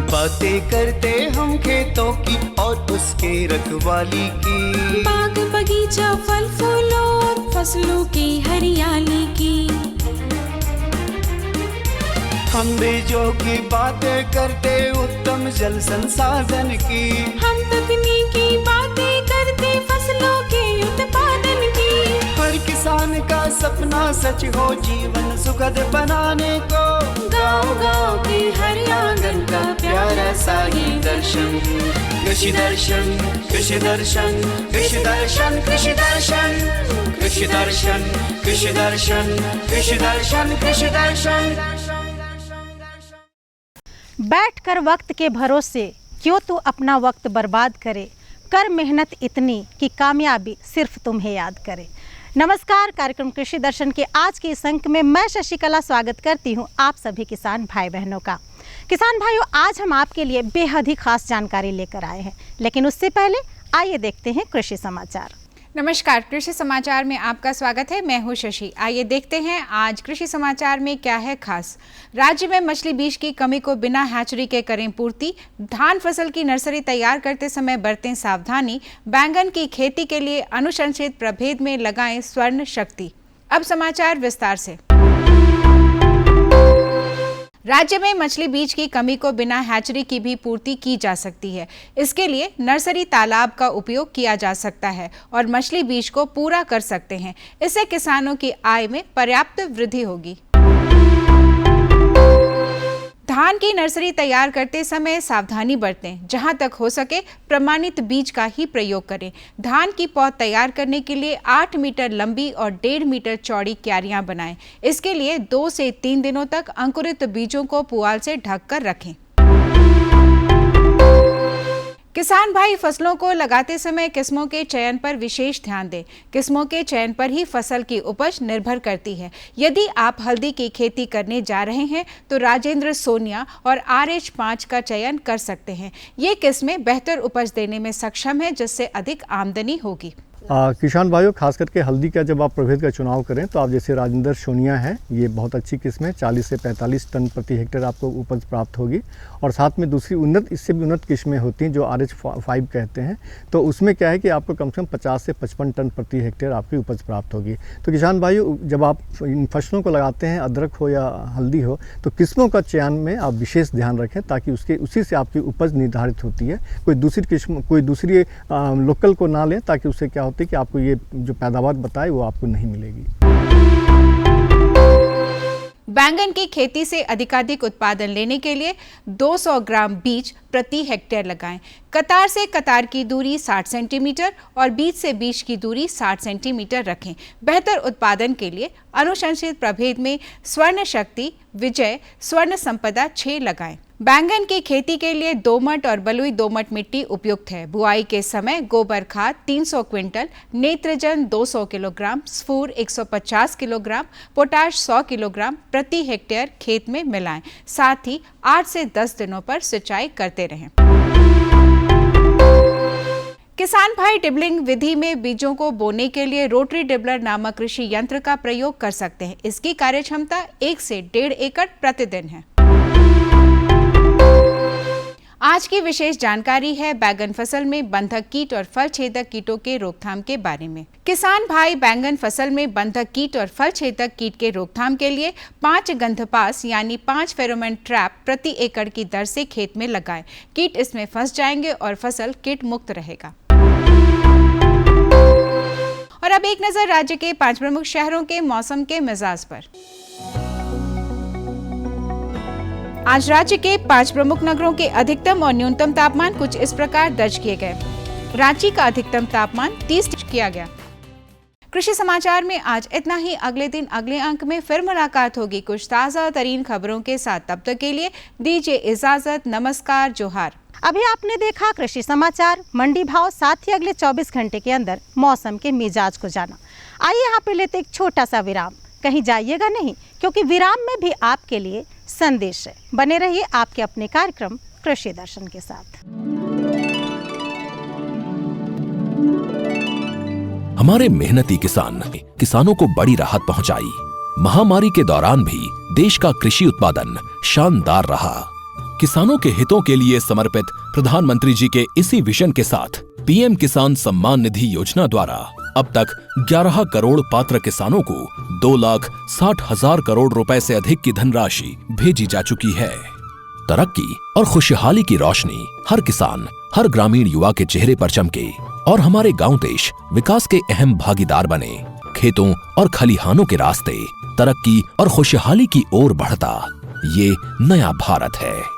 बातें करते हम खेतों की और उसके रखवाली की, बाग बगीचा फल फूलों और फसलों की हरियाली की। हम बीजों की बातें करते उत्तम जल संसाधन की, हम तकनीकी बातें करते फसलों के उत्पादन की। हर किसान का सपना सच हो जीवन सुखद बनाने को, गाँव-गाँव के हर आंगन का प्यारा सा ये दर्शन। कृषि दर्शन, कृषि दर्शन, कृषि दर्शन, कृषि दर्शन, कृषि दर्शन, कृषि दर्शन, कृषि दर्शन, कृषि दर्शन। बैठकर वक्त के भरोसे क्यों तू अपना वक्त बर्बाद करे, कर मेहनत इतनी कि कामयाबी सिर्फ तुम्हें याद करे। नमस्कार, कार्यक्रम कृषि दर्शन के आज के इस अंक में मैं शशिकला स्वागत करती हूं आप सभी किसान भाई बहनों का। किसान भाइयों, आज हम आपके लिए बेहद ही खास जानकारी लेकर आए हैं, लेकिन उससे पहले आइए देखते हैं कृषि समाचार। नमस्कार, कृषि समाचार में आपका स्वागत है। मैं हूं शशि। आइए देखते हैं आज कृषि समाचार में क्या है खास। राज्य में मछली बीज की कमी को बिना हैचरी के करें पूर्ति, धान फसल की नर्सरी तैयार करते समय बरतें सावधानी, बैंगन की खेती के लिए अनुशंसित प्रभेद में लगाएं स्वर्ण शक्ति। अब समाचार विस्तार से। राज्य में मछली बीज की कमी को बिना हैचरी की भी पूर्ति की जा सकती है। इसके लिए नर्सरी तालाब का उपयोग किया जा सकता है और मछली बीज को पूरा कर सकते हैं। इससे किसानों की आय में पर्याप्त वृद्धि होगी। धान की नर्सरी तैयार करते समय सावधानी बरतें। जहां तक हो सके प्रमाणित बीज का ही प्रयोग करें। धान की पौध तैयार करने के लिए 8 मीटर लंबी और 1.5 मीटर चौड़ी क्यारियां बनाएं। इसके लिए 2 से 3 दिनों तक अंकुरित बीजों को पुआल से ढककर रखें। किसान भाई फसलों को लगाते समय किस्मों के चयन पर विशेष ध्यान दें। किस्मों के चयन पर ही फसल की उपज निर्भर करती है। यदि आप हल्दी की खेती करने जा रहे हैं तो राजेंद्र सोनिया और RH5 का चयन कर सकते हैं। ये किस्में बेहतर उपज देने में सक्षम है, जिससे अधिक आमदनी होगी। किसान भाइयों, खास करके हल्दी का जब आप प्रभेद का चुनाव करें तो आप जैसे राजेंद्र सोनिया है, ये बहुत अच्छी किस्म है। 40 से 45 टन प्रति हेक्टेयर आपको उपज प्राप्त होगी। और साथ में दूसरी उन्नत, इससे भी उन्नत किस्में होती हैं जो RH5 कहते हैं। तो उसमें क्या है कि आपको कम से कम 50 से 55 टन प्रति हेक्टेयर आपकी उपज प्राप्त होगी। तो किसान भाइयों, जब आप इन फसलों को लगाते हैं, अदरक हो या हल्दी हो, तो किस्मों का चयन में आप विशेष ध्यान रखें ताकि उसी से आपकी उपज निर्धारित होती है। कोई दूसरी किस्म, कोई दूसरी लोकल को ना लें, ताकि उससे क्या कि आपको ये जो पैदावार बताए वो आपको नहीं मिलेगी। बैंगन की खेती से अधिकाधिक उत्पादन लेने के लिए 200 ग्राम बीज प्रति हेक्टेयर लगाएं। कतार से कतार की दूरी 60 सेंटीमीटर और बीज से बीज की दूरी 60 सेंटीमीटर रखें। बेहतर उत्पादन के लिए अनुशंसित प्रभेद में स्वर्ण शक्ति, विजय, स्वर्ण संपदा 6 लगाएं। बैंगन की खेती के लिए दोमट और बलुई दोमट मिट्टी उपयुक्त है। बुआई के समय गोबर खाद 300 क्विंटल, नेत्रजन 200 किलोग्राम, स्फूर 150 किलोग्राम, पोटाश 100 किलोग्राम प्रति हेक्टेयर खेत में मिलाएं। साथ ही 8 से 10 दिनों पर सिंचाई करते रहें। किसान भाई डिबलिंग विधि में बीजों को बोने के लिए रोटरी डिबलर नामक कृषि यंत्र का प्रयोग कर सकते हैं। इसकी कार्यक्षमता 1 से 1.5 एकड़ प्रतिदिन है। आज की विशेष जानकारी है बैंगन फसल में बंधक कीट और फल छेदक कीटों के रोकथाम के बारे में। किसान भाई बैंगन फसल में बंधक कीट और फल छेदक कीट के रोकथाम के लिए 5 गंधपास यानी 5 फेरोमोन ट्रैप प्रति एकड़ की दर से खेत में लगाएं। कीट इसमें फंस जाएंगे और फसल कीट मुक्त रहेगा। और अब एक नजर राज्य के 5 प्रमुख शहरों के मौसम के मिजाज पर। आज राज्य के 5 प्रमुख नगरों के अधिकतम और न्यूनतम तापमान कुछ इस प्रकार दर्ज किए गए। रांची का अधिकतम तापमान 30 किया गया। कृषि समाचार में आज इतना ही। अगले दिन अगले अंक में फिर मुलाकात होगी कुछ ताज़ा तरीन खबरों के साथ। तब तक के लिए दीजिए इजाजत। नमस्कार, जोहार। अभी आपने देखा कृषि समाचार, मंडी भाव, साथ ही अगले 24 घंटे के अंदर मौसम के मिजाज को जाना। आइए यहाँ पे लेते एक छोटा सा विराम। कहीं जाइएगा नहीं, क्योंकि विराम में भी आपके लिए संदेश है। बने रहिए आपके अपने कार्यक्रम कृषि दर्शन के साथ। हमारे मेहनती किसानों को बड़ी राहत पहुंचाई। महामारी के दौरान भी देश का कृषि उत्पादन शानदार रहा। किसानों के हितों के लिए समर्पित प्रधानमंत्री जी के इसी विजन के साथ पीएम किसान सम्मान निधि योजना द्वारा अब तक 11 करोड़ पात्र किसानों को 2,60,000 करोड़ रुपए से अधिक की धनराशि भेजी जा चुकी है। तरक्की और खुशहाली की रोशनी हर किसान, हर ग्रामीण युवा के चेहरे पर चमके और हमारे गांव देश विकास के अहम भागीदार बने। खेतों और खलिहानों के रास्ते तरक्की और खुशहाली की ओर बढ़ता ये नया भारत है।